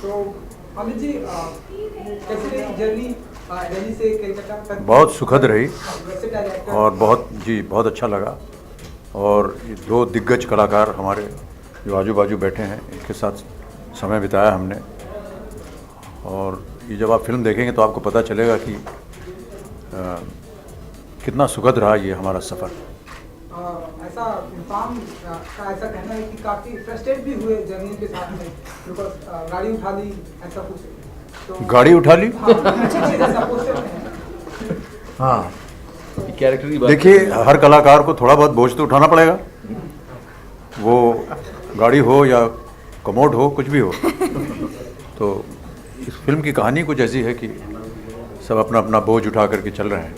तो अमित जी कैसी रही जर्नी दिल्ली से कलकत्ता तक? बहुत सुखद रही versatile actor। और बहुत अच्छा लगा। और ये दो दिग्गज कलाकार हमारे जो आजू बाजू बैठे हैं, इनके साथ समय बिताया हमने। और ये जब आप फिल्म देखेंगे तो आपको पता चलेगा कि कितना सुखद रहा ये हमारा सफ़र। ऐसा इंसान का ऐसा कहना है कि काफ़ी फ्रस्ट्रेट भी हुए जर्नी के साथ में, बिकॉज गाड़ी उठा ली, ऐसा कुछ। तो गाड़ी उठा ली। हाँ, अच्छी चीज़ ऐसा पोस्टर में है। हाँ, कैरेक्टर की बात देखिए, हर कलाकार को थोड़ा बहुत बोझ तो उठाना पड़ेगा, वो गाड़ी हो या कमोड हो, कुछ भी हो। तो इस फिल्म की कहानी कुछ ऐसी है कि सब अपना अपना बोझ उठा करके चल रहे हैं,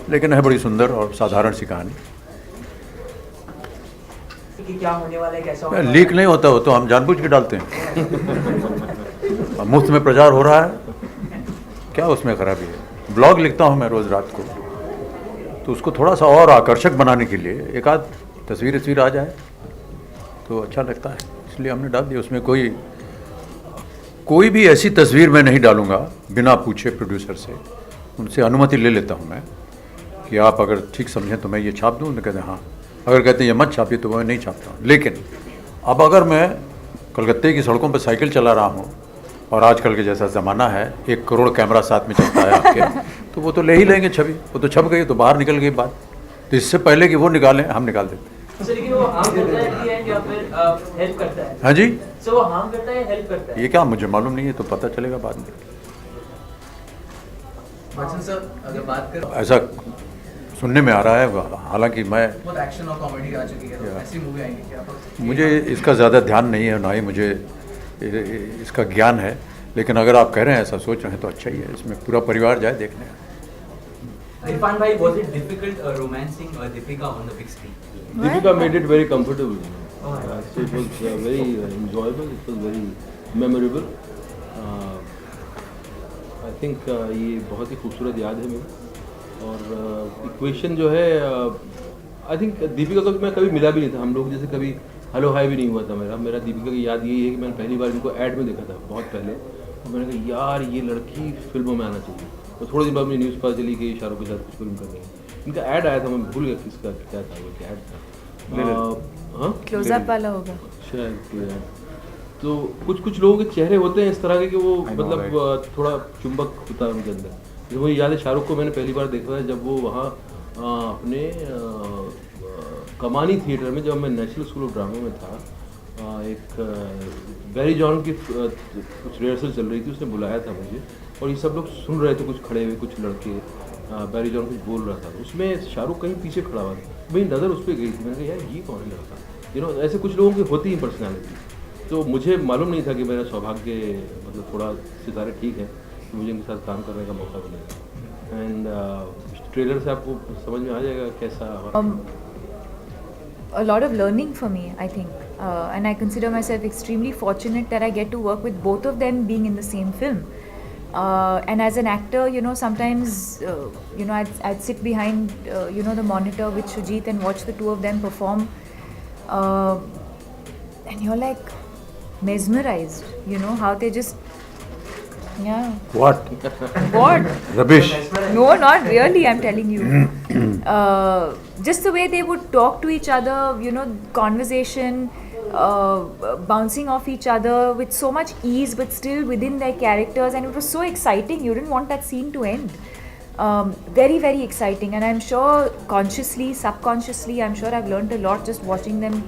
लेकिन है बड़ी सुंदर और साधारण सी कहानी। कि क्या होने वाला है, कैसा होने वाला लीक नहीं होता हो तो हम जानबूझ के डालते हैं। अब मुफ्त में प्रचार हो रहा है, क्या उसमें खराबी है? ब्लॉग लिखता हूँ मैं रोज़ रात को, तो उसको थोड़ा सा और आकर्षक बनाने के लिए एक आध तस्वीर आ जाए तो अच्छा लगता है, इसलिए हमने डाल दिया। उसमें कोई भी ऐसी तस्वीर मैं नहीं डालूंगा बिना पूछे प्रोड्यूसर से। उनसे अनुमति ले लेता हूँ मैं कि आप अगर ठीक समझें तो मैं ये छाप दूँ। उन्हें कहते हैं हाँ, अगर कहते हैं ये मत छापिए तो मैं नहीं छापता हूँ। लेकिन अब अगर मैं कलकत्ते की सड़कों पर साइकिल चला रहा हूँ और आजकल के जैसा ज़माना है, 1 करोड़ कैमरा साथ में चलता है आपके, तो वो तो ले ही लेंगे छवि। वो तो छप गई तो बाहर निकल गई बात। तो इससे पहले कि वो निकालें, हम निकाल देते हैं। सर, लेकिन वो हार्म करता है कि या फिर हेल्प करता है? हाँ जी, सर, वो हार्म करता है, हेल्प करता है? ये क्या मुझे मालूम नहीं है, तो पता चलेगा बाद में। बच्चन सर, अगर बात करें, ऐसा सुनने में आ रहा है, हालांकि मैं बहुत एक्शन और कॉमेडी आ चुकी है, तो ऐसी मूवी आएंगी क्या? मुझे इसका ज़्यादा ध्यान नहीं है, ना ही मुझे इसका ज्ञान है। लेकिन अगर आप कह रहे हैं, ऐसा सोच रहे हैं तो अच्छा ही है। इसमें पूरा परिवार जाए देखने। Irfan bhai, was it difficult romancing Deepika on the big screen? Deepika made it very comfortable. Oh, yeah. So it was very enjoyable. It was very memorable. I think ये बहुत ही खूबसूरत याद है मेरी। और इक्वेशन जो है, आई थिंक दीपिका को मैं कभी मिला भी नहीं था। हम लोग जैसे कभी हेलो हाई भी नहीं हुआ था मेरा दीपिका की याद यही है कि मैंने पहली बार इनको ऐड में देखा था बहुत पहले, और मैंने कहा यार ये लड़की फिल्मों में आना चाहिए। तो थोड़े दिन बाद मुझे न्यूज़ पता चली कि शाहरुख के साथ कुछ फिल्म कर रही है। इनका ऐड आया था, मैं भूल गया किसका क्या था, वो क्या ऐड था। हाँ, क्लोजअप वाला होगा शायद। तो कुछ लोगों के चेहरे होते हैं इस तरह के कि वो मतलब थोड़ा चुंबक होता है उनके अंदर। जब मुझे याद है शाहरुख को मैंने पहली बार देखा था जब वो वहाँ अपने कमानी थिएटर में, जब मैं नेशनल स्कूल ऑफ ड्रामा में था, एक बैरी जॉन की कुछ रिहर्सल चल रही थी, उसने बुलाया था मुझे, और ये सब लोग सुन रहे थे, कुछ खड़े हुए कुछ लड़के। बैरी जॉन कुछ बोल रहा था, उसमें शाहरुख कहीं पीछे खड़ा हुआ था, मेरी नज़र उस पर गई थी। मैंने कहा यार ये कौन है लड़का? ऐसे कुछ लोगों की होती ही पर्सनैलिटी। तो मुझे मालूम नहीं था कि मेरा सौभाग्य, मतलब थोड़ा सितारे ठीक है तो मुझे इनके साथ काम करने का मौका मिलेगा। एंड ट्रेलर से आपको समझ में आ जाएगा कैसा। A lot of learning for me, I think, and I consider myself extremely fortunate that I get to work with both of them being in the same film. And as an actor, sometimes I'd sit behind the monitor with Shujit and watch the two of them perform, and you're like mesmerized, how they just What? Rubbish. No, not really, I'm telling you. Just the way they would talk to each other, conversation, bouncing off each other with so much ease but still within their characters, and it was so exciting. You didn't want that scene to end. Very, very exciting, and I'm sure consciously, subconsciously, I'm sure I've learned a lot just watching them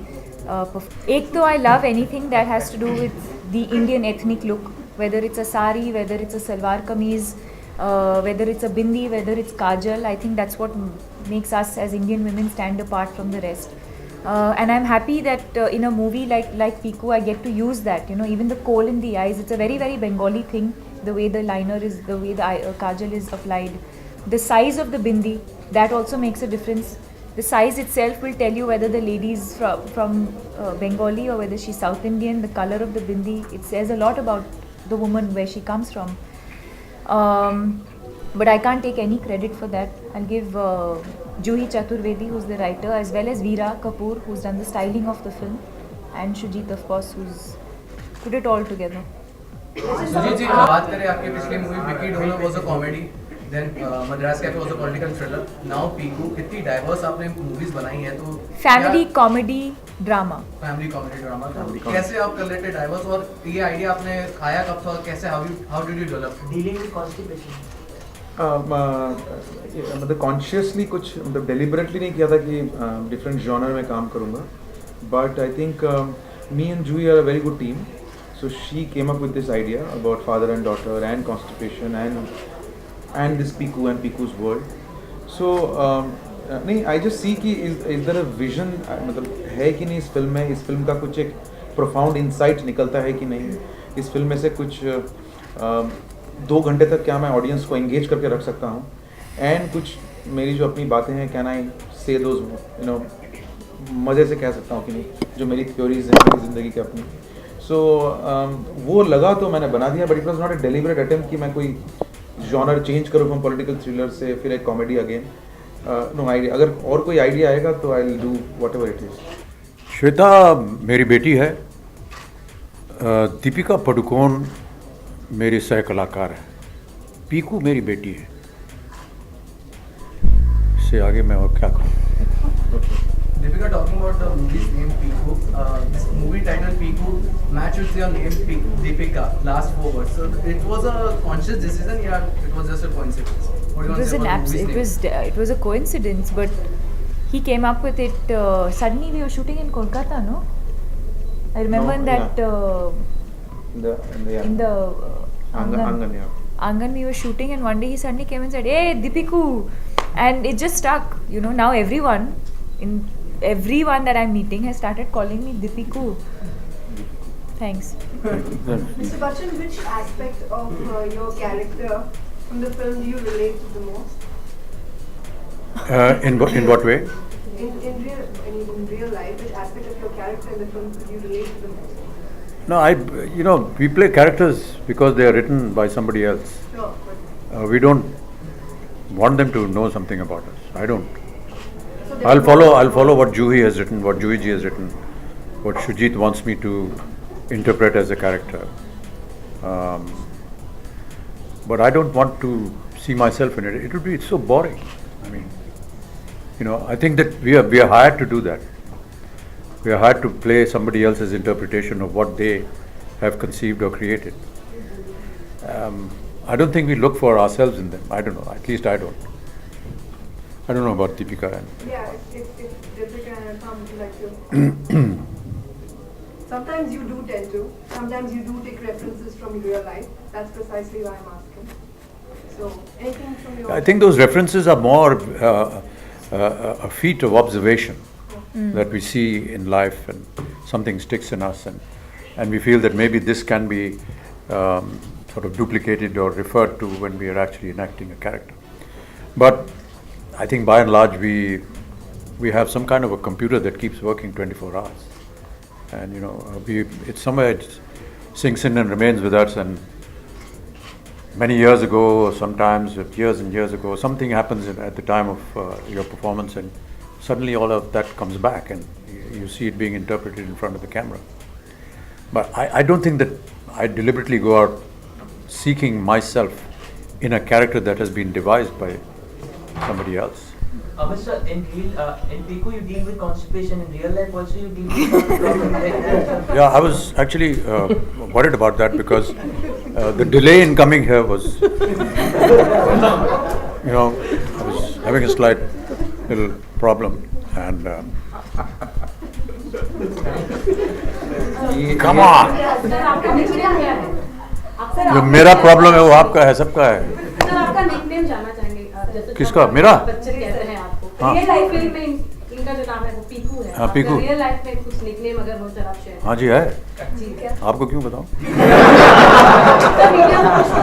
Ek to I love anything that has to do with the Indian ethnic look, whether it's a sari, whether it's a salwar kameez, whether it's a bindi, whether it's kajal. I think that's what makes us as Indian women stand apart from the rest. And I'm happy that in a movie like Piku, I get to use that. Even the kohl in the eyes, it's a very, very Bengali thing. The way the liner is, the way the kajal is applied, the size of the bindi, that also makes a difference. The size itself will tell you whether the lady is from Bengali or whether she's South Indian. The color of the bindi, it says a lot about the woman, where she comes from. but I can't take any credit for that. I'll give Juhi Chaturvedi, who's the writer, as well as Veera Kapoor, who's done the styling of the film, and Shujit, of course, who's put it all together. Sujit जी बात करें आपकी पिछली movie Vicky donor was a comedy, then Madras cafe was a political thriller, now Piku, कितनी diverse आपने movies बनाई है, तो Family comedy drama. Family comedy drama, तो कैसे आप कर लेते डाइवर्स, और ये आइडिया आपने आया कब था, कैसे how did you develop? Dealing with constipation. मतलब कॉन्शियसली कुछ मतलब डेलिबरेटली नहीं किया था कि डिफरेंट जॉनर में काम करूँगा, but I think me and Juhi are a very good team, so she came up with this idea about father and daughter and constipation and this Piku and Piku's world. So नहीं, I just see कि is there a vision, मतलब है कि नहीं इस film में, इस film का कुछ एक प्रोफाउंड इंसाइट निकलता है कि नहीं, इस फिल्म में से कुछ 2 घंटे तक क्या मैं ऑडियंस को एंगेज करके रख सकता हूँ, एंड कुछ मेरी जो अपनी बातें हैं, कैन आई से दोज मज़े से कह सकता हूँ कि नहीं, जो मेरी थ्योरीज हैं मेरी ज़िंदगी की अपनी. सो वो लगा तो मैंने बना दिया, but it was not a deliberate attempt कि मैं कोई जॉनर चेंज करूँ फ्रॉम पॉलिटिकल थ्रिलर से फिर एक कॉमेडी अगेन. नो आइडिया, अगर और कोई आइडिया आएगा तो I will do what ever it is. Shweta मेरी बेटी है, दीपिका पडुकोन मेरी सह कलाकार है, पीकू मेरी बेटी है. इससे आगे मैं और क्या कहूँ. Deepika, talking about the movie's name Piku, this movie title Piku matches your name Deepika, last 4 words. So it was a conscious decision, yeah, it was just a coincidence. What do you want to say about the movie's name? It was a coincidence, but he came up with it suddenly. We were shooting in Kolkata, no? I remember No, in that in the Angan, yeah. Angan we were shooting, and one day he suddenly came and said, "Hey, Deepiku," and it just stuck. You know, now everyone that I'm meeting has started calling me Deepiku. Thanks. Mr. Bachchan, which aspect of your character from the film do you relate to the most? In what way? In real life, which aspect of your character in the film do you relate to the most? No, we play characters because they are written by somebody else. Sure, but We don't want them to know something about us. I don't. so I'll follow what Juhi has written, what Juhi ji has written, what Shujit wants me to interpret as a character. But I don't want to see myself in it. It would be so boring. I mean, I think that we are hired to do that. We are hired to play somebody else's interpretation of what they have conceived or created. I don't think we look for ourselves in them. I don't know. At least I don't. I don't know about Deepika. yeah, if Deepika and Tom like you. Sometimes you do tend to. Sometimes you do take references from real life. That's precisely why I'm asking. So anything from your. I think those references are more a feat of observation that we see in life, and something sticks in us, and we feel that maybe this can be sort of duplicated or referred to when we are actually enacting a character. But I think by and large we have some kind of a computer that keeps working 24 hours, and it's somewhere it sinks in and remains with us. And many years ago, or sometimes years and years ago, something happens at the time of your performance, and suddenly all of that comes back, and you see it being interpreted in front of the camera. But I don't think that I deliberately go out seeking myself in a character that has been devised by somebody else. Sir, in Piku you deal with constipation. In real life also you deal with problems like that. Yeah, I was actually worried about that because the delay in coming here was, I was having a slight little problem, and come on, जो मेरा problem है वो आपका है, सबका है. Sir आपका nickname जानना चाहेंगे, जैसे किसका? मेरा? बच्चे कहते हैं आपको. हाँ. रियल लाइफ में इनका जो नाम है वो पीकू है. हाँ, पीकू. रियल लाइफ में कुछ निकनेम अगर हो सर आप शेयर. हाँ जी है. जी क्या? आपको क्यों बताऊं? सर मीडिया में कुछ तो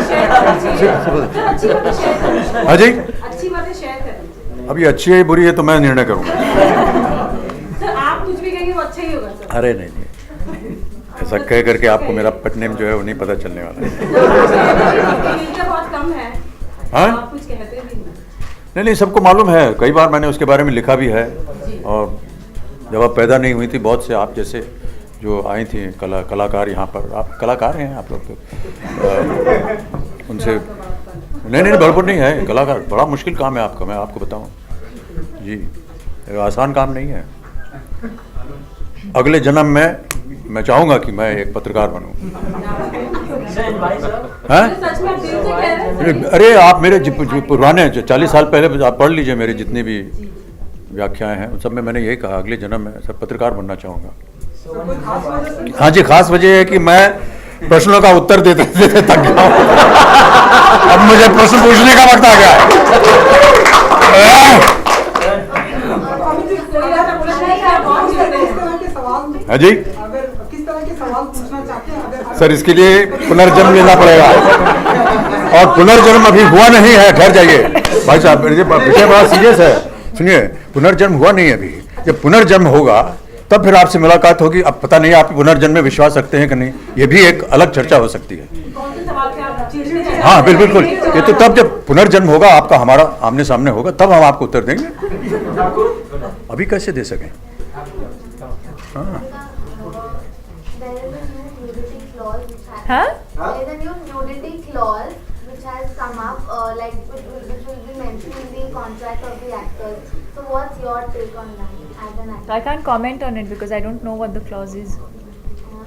शेयर करना चाहिए. सर अच्छी बातें शेयर करनी चाहिए. हाँ जी. अच्छी बातें शेयर करनी चाहिए. अभी अच्छी है बुरी है तो मैं निर्णय करूंगा. सर आप कुछ भी कहेंगे वो अच्छा ही होगा सर. अरे नहीं, ऐसा कह करके आपको मेरा पेट नेम जो है वो नहीं पता चलने वाला है. बहुत कम है हाँ? आप कुछ कहते भी नहीं। नहीं, सबको मालूम है, कई बार मैंने उसके बारे में लिखा भी है। और जब आप पैदा नहीं हुई थी, बहुत से आप जैसे जो आई थी कलाकार यहाँ पर, आप कलाकार हैं आप लोग तो, उनसे नहीं भरपूर नहीं है कलाकार, बड़ा मुश्किल काम है आपका, मैं आपको बताऊँ जी, आसान काम नहीं है। अगले जन्म में मैं चाहूँगा कि मैं एक पत्रकार बनूँ। हैं? सच में आप दिल से कह रहे हैं? अरे आप मेरे पुराने 40 साल पहले आप पढ़ लीजिए मेरे जितनी भी व्याख्याएं हैं, उन सब में मैंने यही कहा अगले जन्म में सब पत्रकार बनना चाहूँगा। कोई खास वजह से? हाँ जी, खास वजह है कि मैं प्रश्नों का उत्तर देते देते थक गया हूँ। अब मुझे प्रश्न पूछने का वक्त आ गया है। अमित जी, किस तरह के सवाल, हाँ जी अगर किस तरह के सवाल पूछना चाहते हैं, अगर सर, इसके लिए पुनर्जन्म लेना पड़ेगा, और पुनर्जन्म अभी हुआ नहीं है। ठहर जाइए भाई साहब, विषय बड़ा सीरियस है। सुनिए, पुनर्जन्म हुआ नहीं है अभी, जब पुनर्जन्म होगा तब फिर आपसे मुलाकात होगी। अब पता नहीं आप पुनर्जन्म में विश्वास रखते हैं कि नहीं, ये भी एक अलग चर्चा हो सकती है। कौन से सवाल पे आप चीज़ें हैं? हाँ बिल्कुल, ये तो तब जब पुनर्जन्म होगा, आपका हमारा आमने सामने होगा, तब हम आपको उत्तर देंगे। अभी कैसे दे सकें? हाँ Huh? There is a new nudity clause which has come up, like which will be mentioned in the contract of the actors. So what's your take on that as an actor? I can't comment on it because I don't know what the clause is.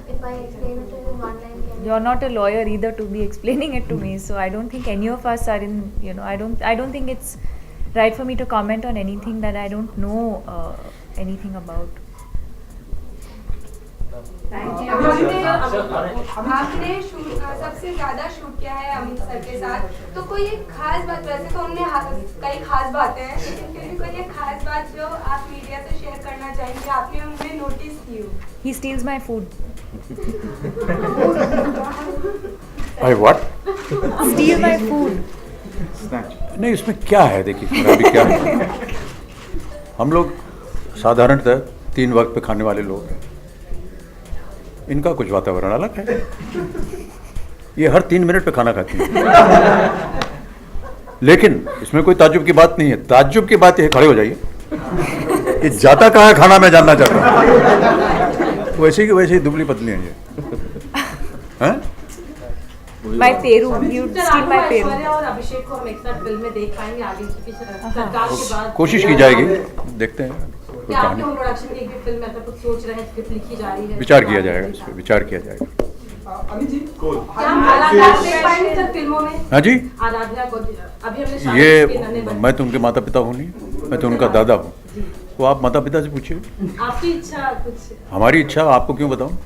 If I explain it in one line, can You're not a lawyer either to be explaining it to me, so I don't think any of us are in. I don't think it's right for me to comment on anything that I don't know anything about. आपने सबसे ज्यादा shoot किया है Amit sir के साथ, तो कोई एक खास बात, वैसे तो उनने कई खास बातें हैं, लेकिन फिर भी कोई एक खास बात जो आप मीडिया से शेयर करना चाहेंगे, आपने उन्हें नोटिस की हो? He steals my food. भाई व्हाट? Steal my food. नहीं, उसमें क्या है, देखिए खराबी क्या है। हम लोग साधारणतः 3 वक्त पे खाने वाले लोग हैं, इनका कुछ वातावरण अलग है। ये हर 3 मिनट पे खाना खाती है। लेकिन इसमें कोई ताज्जुब की बात नहीं है। ताज्जुब की बात ये है, खड़े हो जाइए, ये जाता कहाँ है खाना, मैं जानना चाहता हूँ। वैसे ही दुबली पतली हैं ये। हैं? My Peru. You sir, steal my Peru. Aishwarya और अभिषेक को हम एक साथ फिल्म में देख पाएंगे आगे की सरकार के बाद? कोशिश की जाएगी, देखते हैं। क्या आपके होम प्रोडक्शन की एक भी फिल्म ऐसा कुछ सोच रहे हैं, स्क्रिप्ट लिखी जा रही है? विचार किया जाएगा, इस पर विचार किया जाएगा। अमित जी, क्या हम आराधना देख पाएंगे सर फिल्मों में? हाँ जी, आराधना को अभी हमने ये मैं तो उनके माता पिता हूँ नहीं, मैं तो उनका दादा हूँ। वो आप माता पिता से पूछिए। आपकी इच्छा कुछ? हमारी इच्छा आपको क्यों बताऊँ?